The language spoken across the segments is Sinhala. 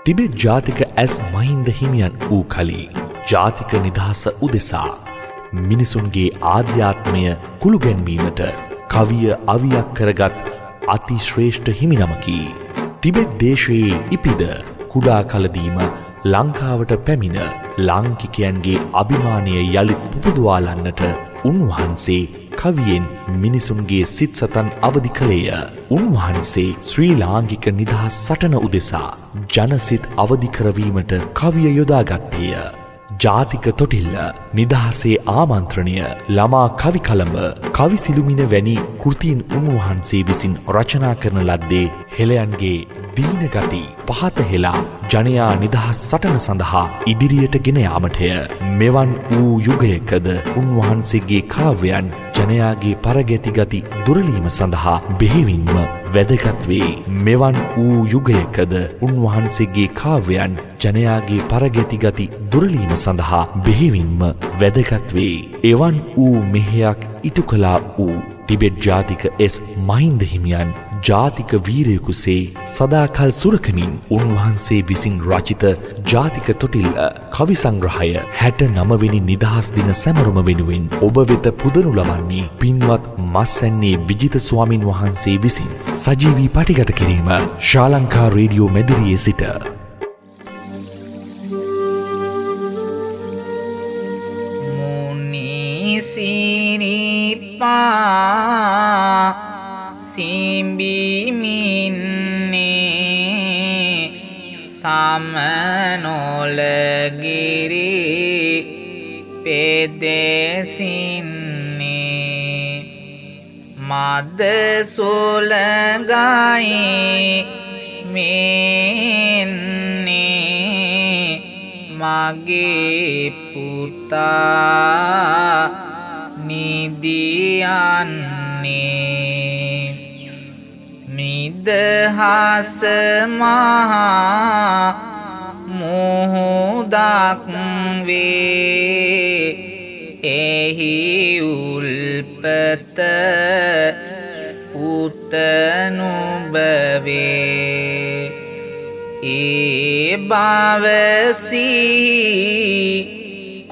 ටිබෙට් ජාතික ඇස් මහින්ද හිමියන් වූ කලී ජාතික නිදහස උදෙසා මිනිසුන්ගේ ආධ්‍යාත්මය කුළුගැන්වීමට කවිය අවියක් කරගත් අති ශ්‍රේෂ්ඨ හිමිනමකි. ටිබෙට් දේශයේ ඉපිද කුඩා කලදීම ලංකාවට පැමිණ ලාංකිකයන්ගේ අභිමානය යළිත් පුබුදුවාලන්නට උන්වහන්සේ කවියෙන් මිනිසුන්ගේ සිත් සතන් අවදි කළේය. උන්වහන්සේ ශ්‍රී ලාංකික නිදහස් සටන උදෙසා ජනසිත් අවදි කරවීමට කවිය යොදාගත්තේය. ජාතික තොටිල්ල, නිදහසේ ආමන්ත්‍රණය, ළමා කවි කළඹ, කවි සිළුමිණ වැනි කෘතීන් උන්වහන්සේ විසින් රචනා කරන ලද්දේ හෙළයන්ගේ දීන ගති පහත හෙලා ජනයා නිදහස් සටන සඳහා ඉදිරියට ගෙන යාමටය. මෙවන් වූ යුගයකද උන්වහන්සේගේ කාව්‍යයන් ජනයාගේ පරගැති ගති දුරලීම සඳහා බෙහෙවින්ම වැදගත් වේ. මෙවන් වූ යුගයකද උන්වහන්සේගේ කාව්‍යයන් ජනයාගේ පරගැති ගති දුරලීම සඳහා බෙහෙවින්ම වැදගත් වේ. එවන් වූ මෙහෙයක් ඉටු කළා වූ ටිබෙට් ජාතික එස් මහින්ද හිමියන් ජාතික වීරයෙකුසේ සදාකල් සුරකමින් උන්වහන්සේ විසින් රචිත ජාතික තොටිල්ල කවි සංග්‍රහය 69 වෙනි නිදහස් දින සැමරුම වෙනුවෙන් ඔබ වෙත පුදනු ලබන්නේ පින්වත් මස්සැන්නේ විජිත ස්වාමින් වහන්සේ විසින් සජීවී පටිගත කිරීම ශ්‍රී රේඩියෝ මැදිරියේ සිට. සිරිපා සිම්බිමින්නේ සමනොලගිරි පෙදෙසින්නේ මද සොලගයි මෙන්නේ මගේ පුතා නිදියන්නේ නිදහස මහා මුහුදක් වේ එහි උල්පත පුතනුබවේ ඒ බවසී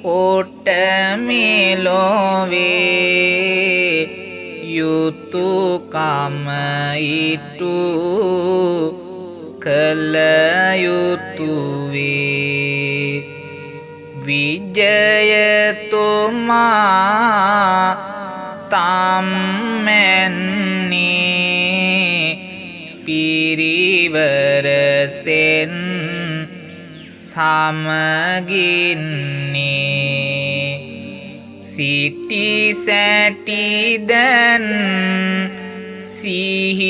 කොට මෙලොවේ යුතුයකම ඉටු කළ යුතුවේ විජයතුමා තම්මැන්නේ පිරිවරසෙන් සමගින්නේ සිටි සැටි දැන් සිහිවෙන්නේ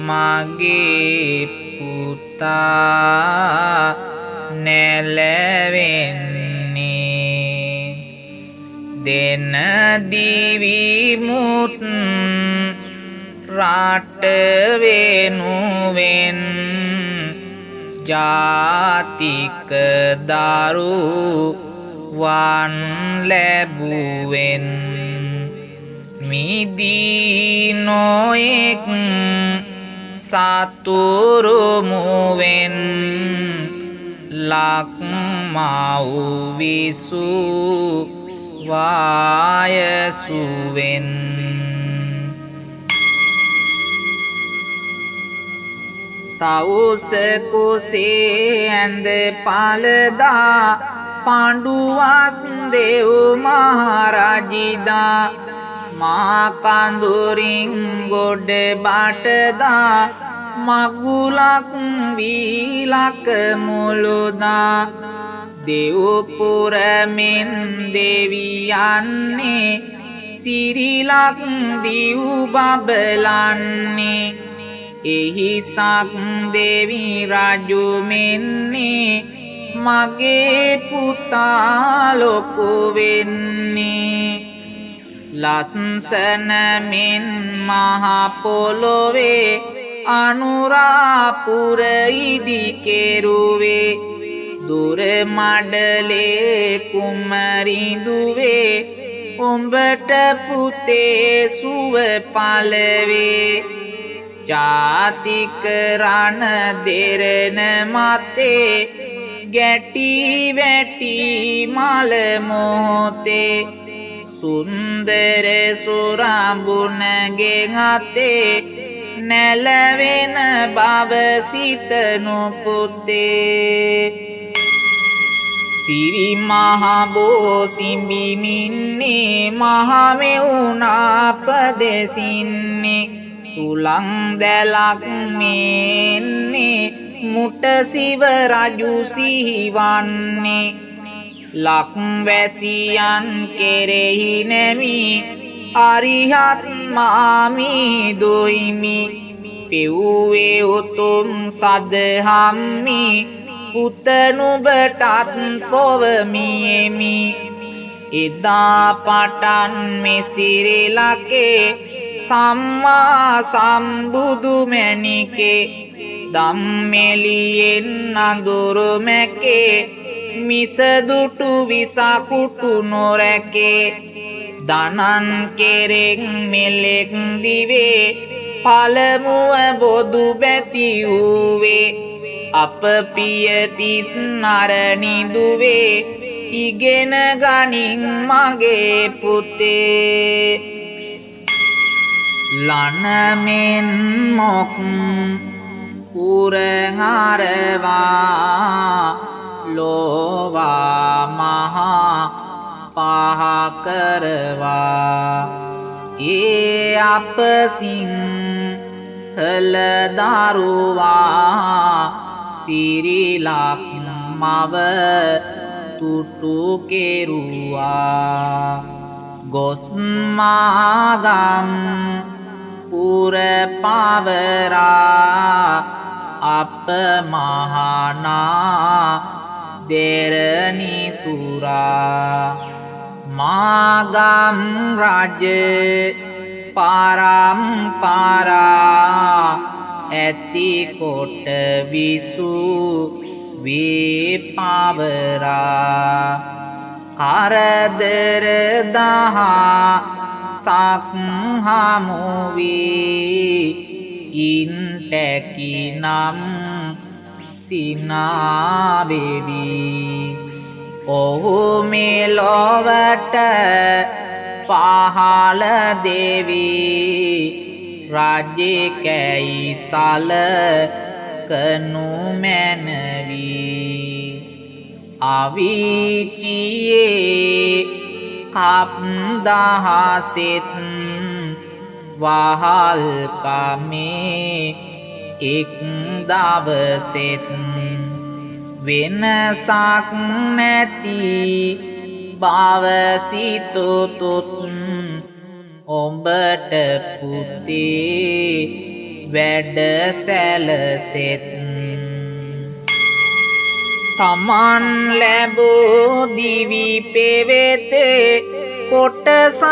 මගේ පුතා නැලවෙන්නේ දෙන දිවිමුත් රට වෙනුවෙන් ජාතික දරුවන් ලැබුවෙන් මිදී නොයෙක් සතුරුමුවෙන් ලක්මව් විසු වායසුවෙන් තවුස කුසේ ඇඳ පළදා පාණ්ඩුවස් දෙව් මහරජිදා මා කඳුරින් ගොඩ බටදා මගුලක් වීලක මුළුදා දෙව්පුරමින් දෙවියන්නේ සිරිලක් දිව් බබලන්නේ එහි සක් දෙවි රජු මෙන්නේ මගේ පුතා ලොකු වෙන්නේ ලස්සන මෙන් මහ පොළොවේ අනුරාපුර ඉදි කෙරුවේ දුර මඩලේ කුමරිඳුවේ උඹට පුතේ සුව පළවේ ජාතික රණ දෙරණ මතේ ගැටි වැටි මල මොහොතේ සුන්දර සුරඹුණගේ අතේ නැලවෙන බව සිතනු පුතේ සිරි මහ බෝසිඹිමින්නේ මහමෙවුනා ප්‍රදෙසින්නේ සුලං දැලක් මෙන්නේ මුට සිව රජු සිහිවන්නේ ලක්වැසියන් කෙරෙහි නැමි අරිහත් මාමි දොයිමි පෙව්වේ උතුම් සදහම්මි පුතනුබටත් පොවමියෙමි එදා පටන් මෙසිරිලකේ සම්මා සම්බුදු මැණිකේ ධම්මෙලියෙන් අඳුරු මැකේ මිසදුටු විසකුටු නොරැකේ දනන් කෙරෙක් මෙලෙක් දිවේ පළමුව බොදු බැති වූවේ අප පිය තිස් නරණි දුවේ ඉගෙන ගනින් මගේ පුතේ ලනමෙන් මොක් කුරහරවා ලෝවා මහා පහකරවා ඒ අප සිංහල දරුවා සිරිලක් මව තුටු කෙරුවා ගොස්මාගම් පුර පවරා අප මහනා දෙරණි සුරා මාගම් රජ පරම්පරා ඇති කොට විසු වේ පවරා කරදර දහා සක් හමුවී ඉන් ටැකි නම් සිනාවෙවි ඔහු මෙලොවට පහළ දෙවී රජකැයි සලකනු මැනවී අවිටියේ කප් දහසෙත් වහල් කමේ එක් දවසෙත් වෙනසක් නැති බව සිතුතුත් ඔබට පුතේ වැඩ සැලසෙත් තමන් ලැබූ දිවි පෙවෙතේ කොටසක්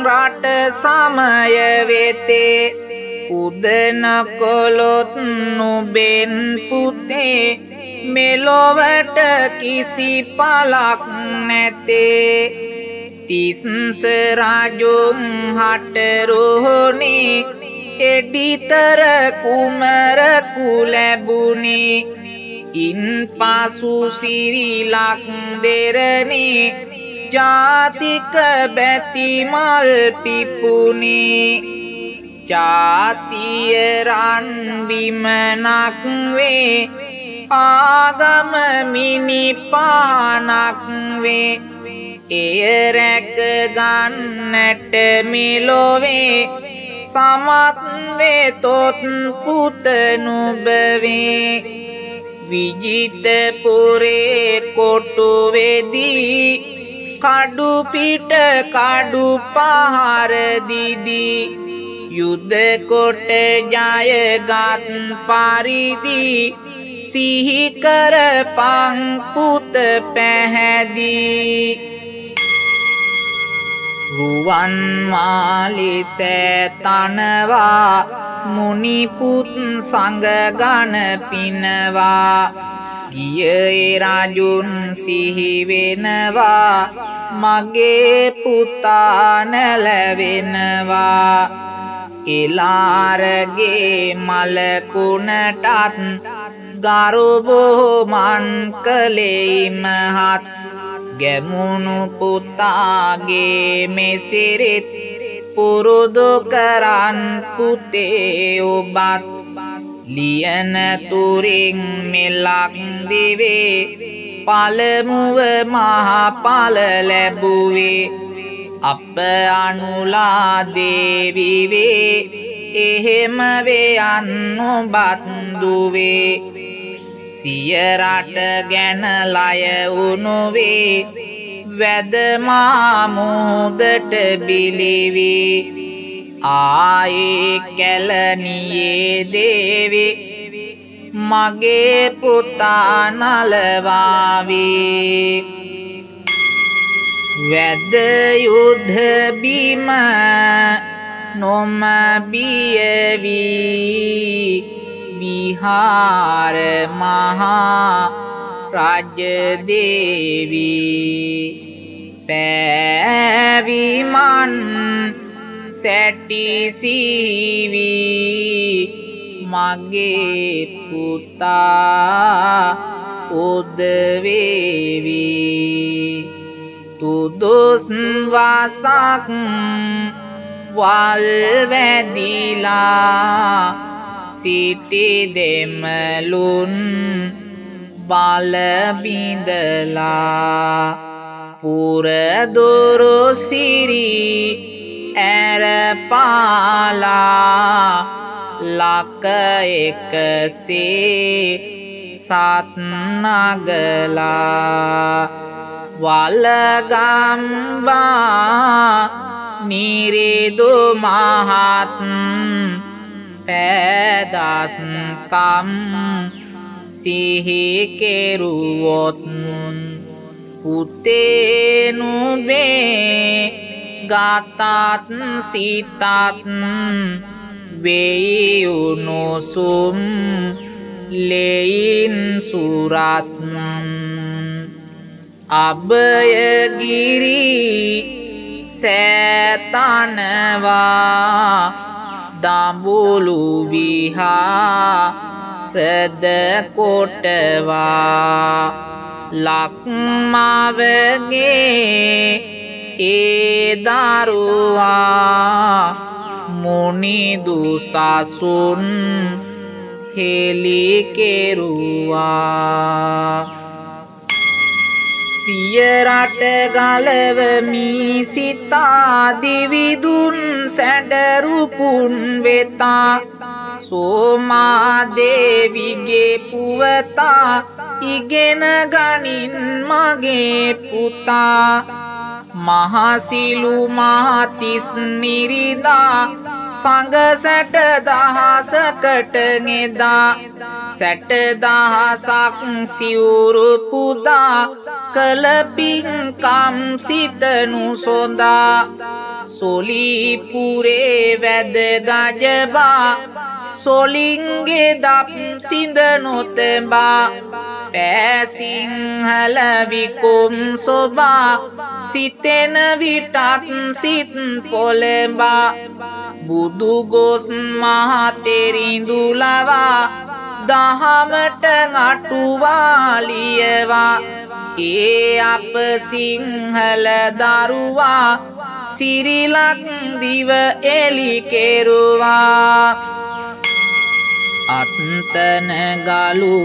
රට සමය වෙතේ උදන කොළොත් නුබෙන් පුතේ මෙලොවට කිසි පලක් නැතේ තිස්ස රජුන් හටරුහුණේ එඩිතර කුමරකු ලැබුණේ ඉන් පසු සිරිලක් දෙරණේ ජාතික බැතිමල් පිපුණේ ජාතිය රන් විමනක් වේ ආගම මිනිපානක් වේ එය රැක ගන්නට මෙලොවේ සමත් වෙතොත් පුත නුබවේ විජිතපුරේ කොටු වෙදී කඩු පිට කඩු පහර දිදී යුද්ධ කොට ජයගත් පරිදි සිහි කරපං පුත පැහැදී රුවන් මාලි සෑතනවා මුනිපුත් සංගගන පිනවා ගියේ රජුන් සිහි වෙනවා මගේ පුතා නැලවෙනවා එලාරගේ මලකුණටත් ගරුබොහොමන් කළේ මහත් ගැමුණු පුතාගේ මෙසිරිත් පුරුදු කරන් පුතේ ඔබත් ලියන තුරින් මෙලක් දිවේ පළමුව මහඵල ලැබුවේ අප අනුලා දේවිවේ එහෙම වේයන් ඔබත් දුවේ සිය රට ගැන ලය උනුවේ වැදමා මුහුදට බිලිවී ආයේ කැලණියේ දේවි මගේ පුතා නලවාවේ වැද යුද්ධ බිම නොම බියවී විහාර මහා රාජ්‍ය දේවී පෑවිමන් සැටි සීවී මගේ පුතා උදවේවී තුදුස් වසක් වල් වැදිලා සිටි දෙමළුන් බලබිඳලා පුරදුරු සිරි ඇරපාලා ලක එකසේ සත් නගලා වලගම්බා නිරිදු මහත් පැදස්කම් සිහි කෙරුවොත් පුතේ නුඹේ ගතත් සිතත් වෙයි උණුසුම් ලෙයින් සුරත් අභයගිරි සෑතනවා දඹුලු විහාරද කොටවා ලක්මවගේ ඒ දරුවා මුනිදු සසුන් හෙළි කෙරුවා සිය රට ගලවමි සිතා දිවිදුන් සැඩරුපුන් වෙතා සෝමා දේවිගේ පුවතා ඉගෙන ගනින් මගේ පුතා මහසිලු මහතිස් නිරිදා සඟ සැට දහසකට ගෙදා සැට දහසක් සිවුරු පුදා කළ පින්කම් සිතනු සොදා සොලිපුරේ වැද ගජබා සොලින්ගේ දප් සිඳ නොතබා පෑසිංහල විකුම් සොබා සිතෙන විටත් සිත් පොළඹා බුදු ගොස් මහතෙරිඳු ලවා දහමට අටුවා ලියවා ඒ අප සිංහල දරුවා සිරිලක් දිව එලි කෙරුවා අත්තන ගලු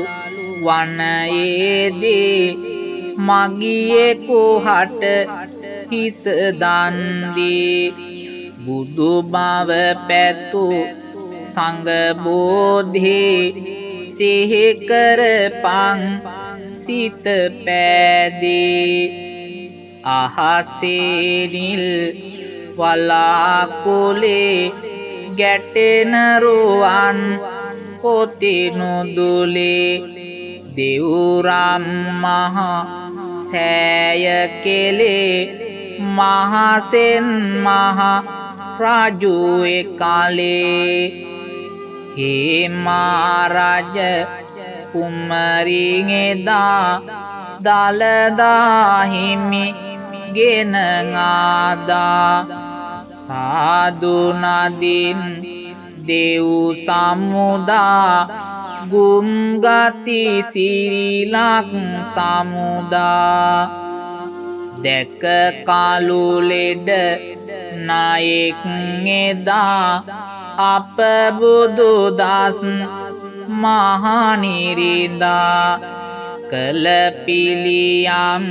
වනයේදී මගියෙකු හට හිස දන්දී බුදු බව පැතු සංඝ බෝධි සිහි කරපං සිත පෑදී අහසේ නිල් වලාකුලේ ගැටෙන රුවන් කොතිනුදුලේ දෙව්රම් මහ සෑය කෙලේ මහසෙන් මහ රජු එකලේ හේමා රජ කුමරින් එදා දළදා හිමි ගෙන ආදා සාදු නදින් දෙව් සමුදා ගුම්ගති සිරිලක් සමුදා දැක කලු ලෙඩ නායෙක් එදා අප බුදු දස් මහනිරිදා කළ පිළියම්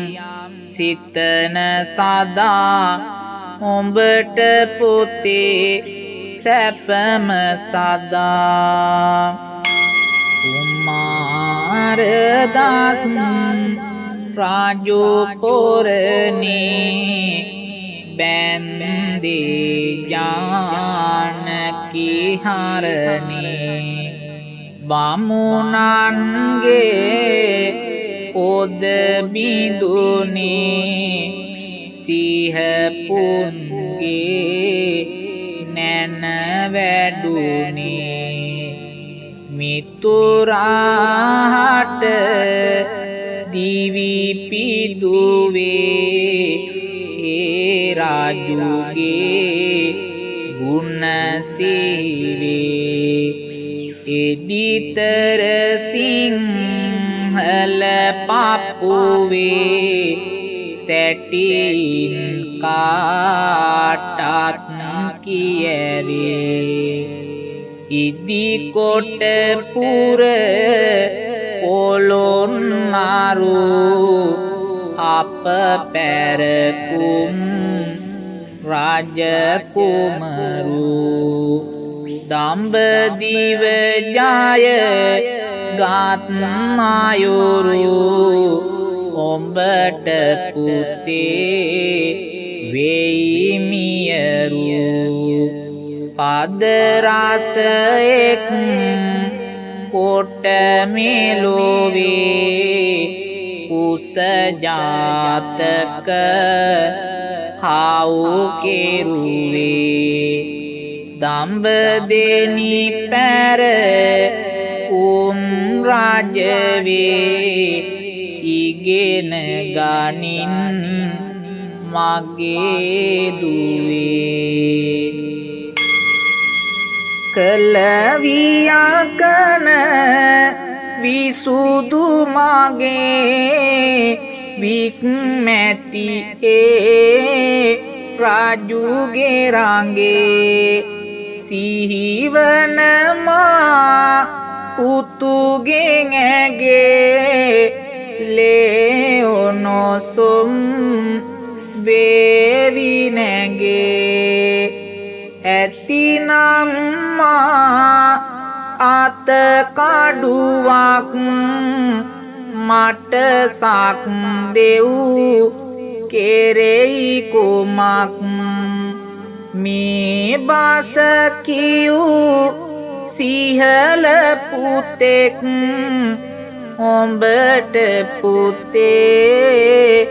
සිතන සදා උඹට පුතේ සැපම සදා කුමාරදාස් රාජපුරනේ බැන්දේ ජානකි හරණේ බමුණන්ගේ ඔද බිඳුනේ සිහපුන්ගේ නැන වැඩුනේ මිතුරාට දිවි පිදුවේ ඒ රාජුගේ ගුණ සිහිවේ එදිතර සිංහල පපුවේ සැටින් කාටත් කියවේ ඉදිකොට පුර පොළොන්නරු අප පැරකුම් රජකුමරු දම්බදිව ජය ගත්නායුරු ඔබට පුතේ වෙයිමියරු පදරසෙක් කොට මෙලොවේ කුස ජාතක කව් කෙරුවේ දම්බදෙනි පැර උන් රජවේ ඉගෙන ගනින් මගේ දුවේ කලවියකන විසුදු මගේ වික්මැති ඒ රාජුගේ රංගේ සිහිවන මා උතුගේ ඇගේ ලේඔනොසුම් වේවි නැගේ ඇතිනම් මා අත කඩුවක් මට සක් දෙව් කෙරෙයි කුමක් මේ බස කියූ සිහල පුතෙක් ඔබට පුතේ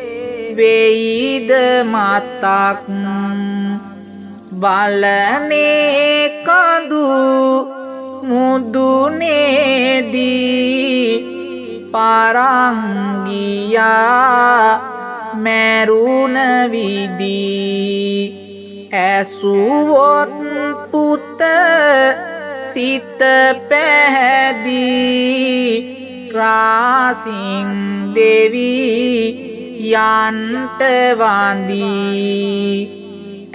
වෙයිද මතක් බලනේ කඳු මුදුනේදී පරංගියා මැරුණ විදී ඇසුවොත් පුත සිත පැහැදී රාසින් දෙවි යන්ට වඳී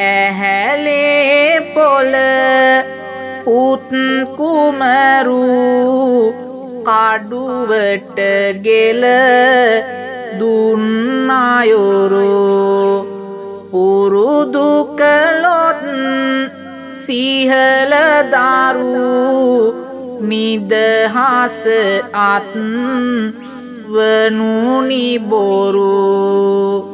ඇහැලේ පොළ පුත් කුමරු කඩුවට ගෙල දුන්නයුරු පුරුදු කළොත් සිහල දරු නිදහස අත් වනුනි බොරු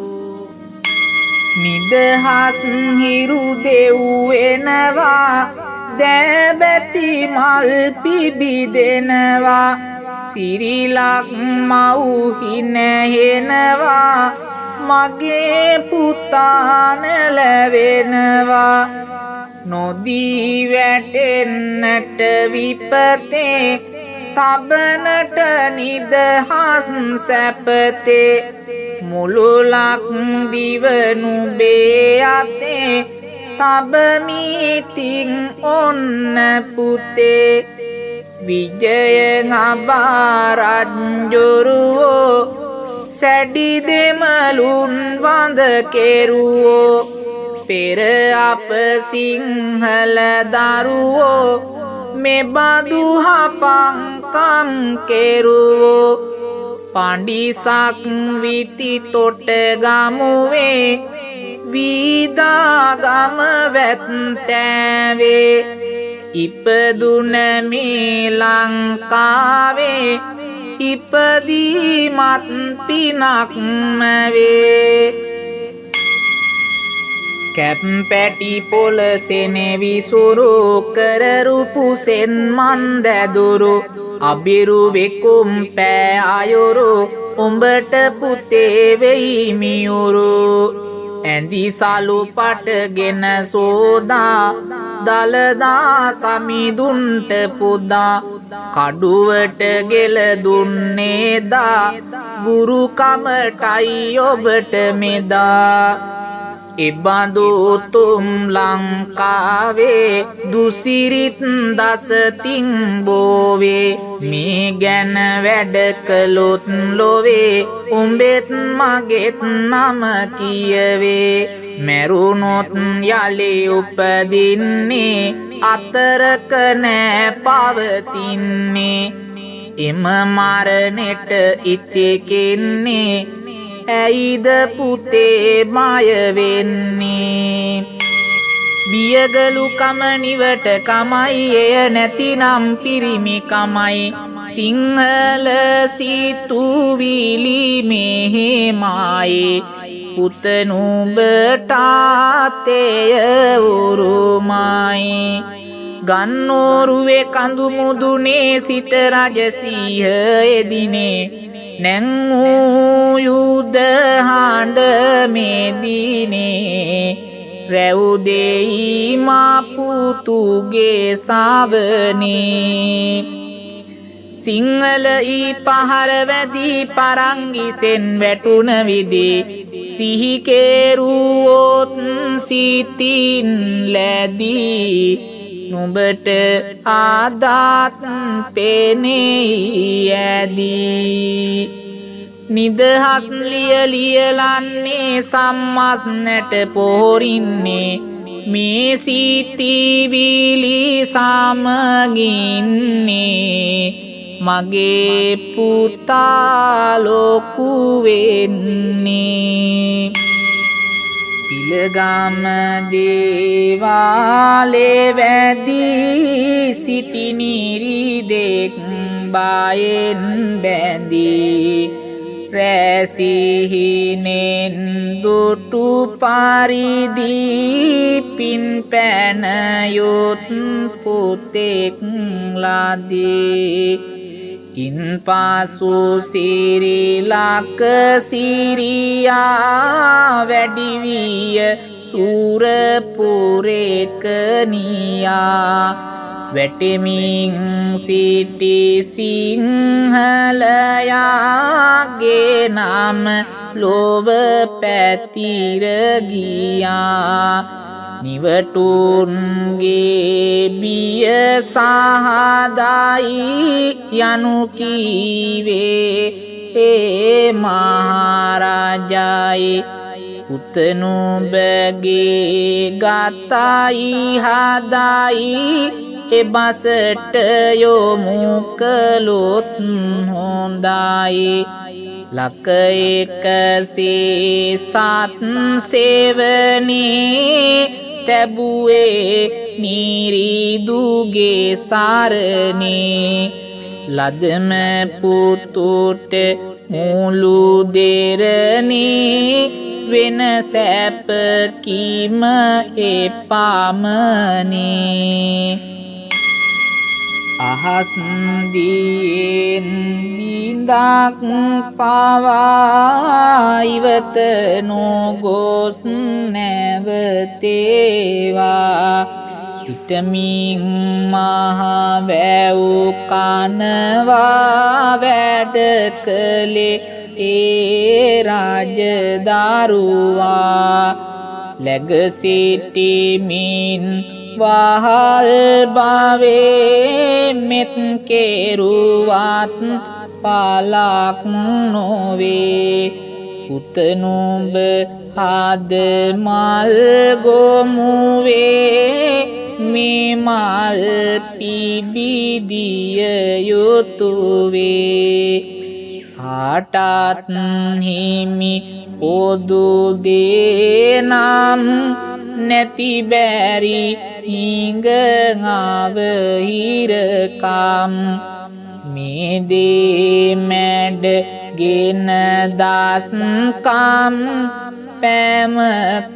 නිදහස් හිරු දෙව්වෙනවා දෑබැති මල් පිබිදෙනවා සිරිලක් මව්හි නැහෙනවා මගේ පුතාන ලැවෙනවා නොදී වැටෙන්නට විපතේ තබනට නිදහස් සැපතේ මුළුලක් දිවනුබේ අතේ තබමිතින් ඔන්න පුතේ විජය අබාරජ්ජුරුවෝ සැඩි දෙමළුන් වඳ කෙරුවෝ පෙර අප සිංහල දරුවෝ මෙබඳු හපංකම් කෙරුවෝ පඬිසක් විති තොට ගමුවේ වීදාගම වැත්තෑවේ ඉපදුන මේ ලංකාවේ ඉපදීමත් පිනක්ම වේ කැප්පැටි පොලසෙනෙවි සුරු කරරුපු සෙන් මන්දැදුරු අබිරු වෙකුම් පෑ අයුරු උඹට පුතේ වෙයි මියුරු ඇඳි සලු පටගෙන සෝදා දලදා සමිඳුන්ට පුදා කඩුවට ගෙල දුන්නේදා ගුරුකමටයි ඔබට මෙදා එබඳු උතුම් ලංකාවේ දුසිරිත් දසතින් බෝවේ මේ ගැන වැඩ කළොත් ලොවේ උඹෙත් මගෙත් නම කියවේ මැරුණොත් යලි උපදින්නේ අතරක නෑ පවතින්නේ එම මරණෙට ඉතිකෙන්නේ ඇයිද පුතේ මය වෙන්නේ බියගලු කම නිවට කමයි එය නැතිනම් පිරිමි කමයි සිංහල සිතුවිලි මෙහෙමයි පුතනුඹටාතේය උරුමයි ගන්නෝරුවේ කඳු මුදුනේ සිට රජසීහ එදිනේ නැංවූ යුද හඬ මෙදිනේ රැවුදෙයි මාපුතුගේ සාවනේ සිංහල ඊ පහර වැදී පරංගිසෙන් වැටුන විදී සිහිකේරුවොත් සිතින් ලැදී නුඹට ආදාත් පෙනෙයි ඇදී නිදහස් ලියලන්නේ සම්මස් නැට පෝරින්නේ මේ සිතිවිලි සමගින්නේ මගේ පුතා ලොකු වෙන්නේ පිළගම දේවාලේ වැදී සිටි නිරිදෙක් බයෙන් බැඳී රැසිහිනෙන් දුටු පරිදි පින් පැනයොත් පුතෙක් ලදී ඉන් පසු සිරිලක සිරියා වැඩිවිය සූරපුරේකනියා වැටෙමින් සිටි සිංහලයාගේ නම ලොව පැතිර ගියා නිවටුන්ගේ බිය සහදායි යනු කීවේ ඒ මහරජායි පුතනුඹගේ ගතයි හදයි එබසට යොමු කළොත් හොඳයි ලක එකසේ සත් සෙවනේ තැබුවේ නිරිදුගේ සරණේ ලදම පුතුට මුළු දෙරණේ වෙන සැපකීම එපාමනේ අහස් දියෙන් බිඳක් පවා ඉවත නොගොස් නැවතේවා පිටමින් මහ වැව් කනවා වැඩ කළේ ඒ රාජදරුවා läග සිටිමින් වහල් භවයේ මෙත් කෙරුවත් පලක් නොවේ පුත නුඹ හද මල් ගොමුවේ මේ මල් පිබිදිය යුතුවේ ආටත් හිමි පොදු දේනම් නැති බැරි හිඟාව හිරකම් මේ දේ මැඩ ගෙන දස්කම් පැම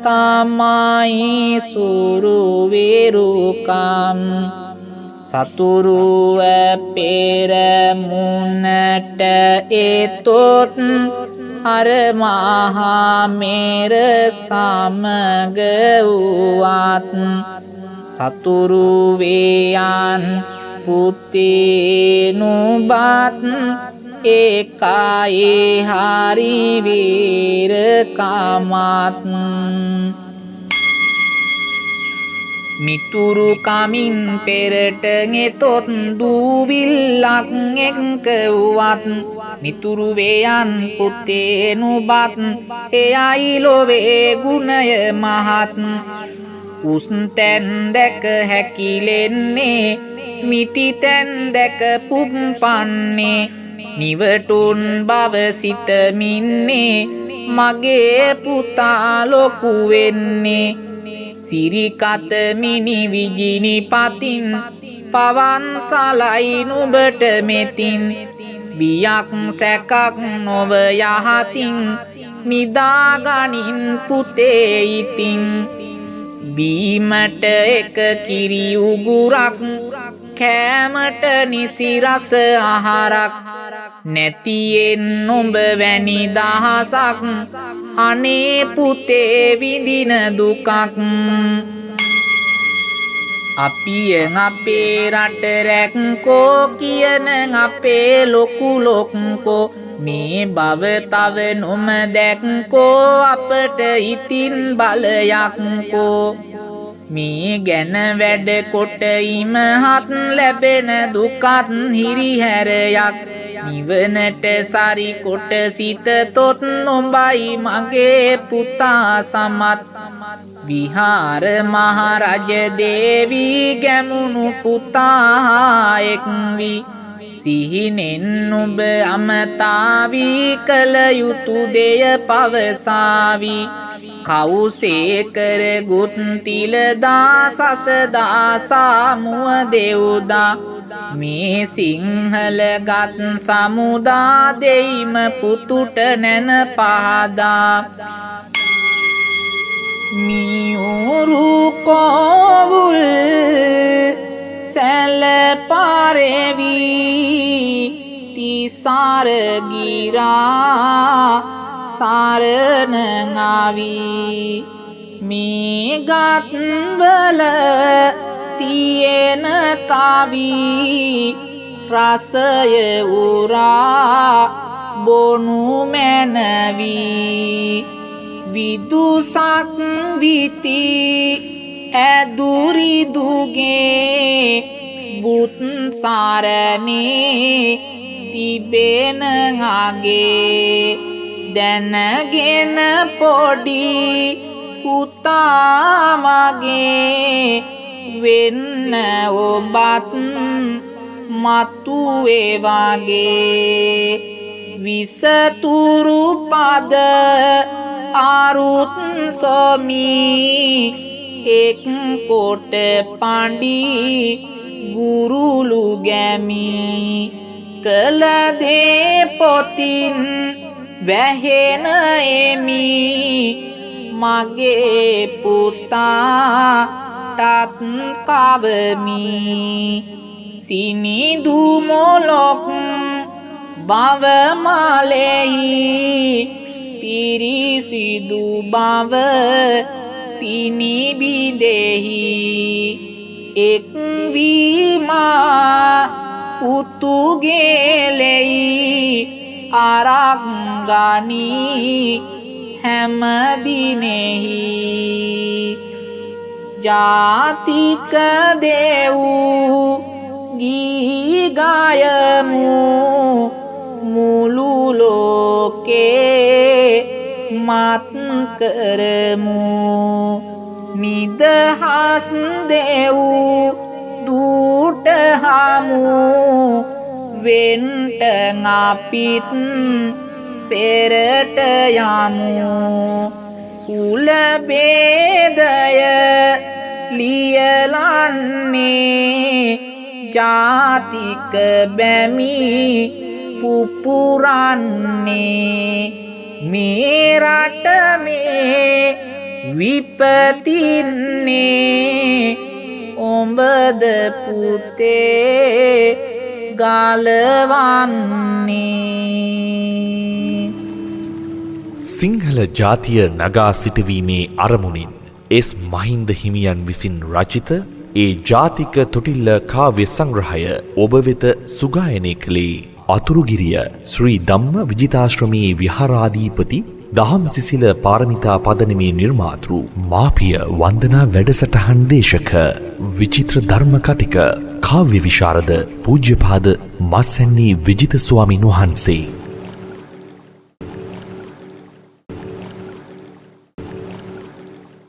තමයි සුරු වෙරුකම් සතුරුව පෙරමුණට එතොත් අර මහා මෙර සමග වුවත් සතුරු වේයන් පුතේ නුඹත් ඒකයි හරි වීරකමත් මිතුරු කමින් පෙරට ගෙතොත් දූවිල්ලක් එක්කවුවත් මිතුරු වේයන් පුතේ නුඹත් එයයි ලොවේ ගුණය මහත් උස් තැන් දැක හැකිලෙන්නේ මිටි තැන් දැක පුප්පන්නේ නිවටුන් බව සිතමින්නේ මගේ පුතා ලොකු වෙන්නේ සිරිකත මිනි විජිනි පතින් පවන් සලයි නුඹට මෙතින් බියක් සැකක් නොව යහතින් නිදාගනින් පුතේ ඉතින් බීමට එක කිරි උගුරක් කෑමට නිසි රස ආහාරක් නැතියෙන් නුඹ වැනි දහසක් අනේ පුතේ විඳින දුකක් අපියෙන් අපේ රට රැක්කෝ කියන අපේ ලොකු ලොක්කෝ මේ බව තව නොම දැක්කෝ අපට ඉතින් බලයක්කෝ මේ ගැන වැඩ කොට ඉමහත් ලැබෙන දුකත් හිරිහැරයක් නිවනට සරි කොට සිතතොත් නොඹයි මගේ පුතා සමත් විහාර මහරජ දේවී ගැමුණු පුතා එක්වි සිහිනෙන් නුඹ අමතාවී කළ යුතු දෙය පවසාවි කවුසේ කර ගුත්තිලදා සසදා මුව දෙව්දා මේ සිංහල ගත් සමුදා දෙයිම පුතුට නැන පහදා මියුරු කෝවුල් සැල පාරෙවී තිසාර ගිරා සරණාවී මේ ගත්වල තියෙන කවී රසය උරා බොනු මැනවී විදුසක් විති ඇදුරිදුගේ බුත් සරණේ තිබෙන අගේ දැනගෙන පොඩි පුතා මගේ වෙන්න ඔබත් මතු වේවාගේ විසතුරු පද අරුත් සොමි එක් කොට පඬි ගුරුලු ගැමි කළ දේ පොතින් වැහෙන එමි මගේ පුතාටත් කවමි සිනිදු මොලොක් බව මාලෙහි පිරිසිදු බව පිනිබිදෙහි එක් වීමා උතුගේලෙයි අරක් ගනී හැමදිනෙහි ජාතික දෙව් ගී ගායමු මුළු ලෝකේ මත් කරමු නිදහස් දෙව් දුට හමු වෙන්ට අපිත් පෙරට යමු කුල බේදය ලියලන්නේ ජාතික බැමි පුපුරන්නේ මේ රට මේ විපතින්නේ ඔබද පුතේ ගලවන්නේ සිංහල ජාතිය නගා සිටවීමේ අරමුණින් එස් මහින්ද හිමියන් විසින් රචිත ඒ ජාතික තොටිල්ල කාව්‍ය සංග්‍රහය ඔබ වෙත සුගායනය කළේ අතුරුගිරිය ශ්‍රී ධම්ම විජිතාශ්‍රමයේ විහාරාධිපති දහම් සිසිල පාරමිතා පදනමේ නිර්මාතෘ මාපිය වන්දනා වැඩසටහන් දේශක විචිත්‍ර ධර්ම කතික කාව්‍ය විශාරද පූජ්‍යපාද මස්සැන්නේ විජිත ස්වාමින් වහන්සේ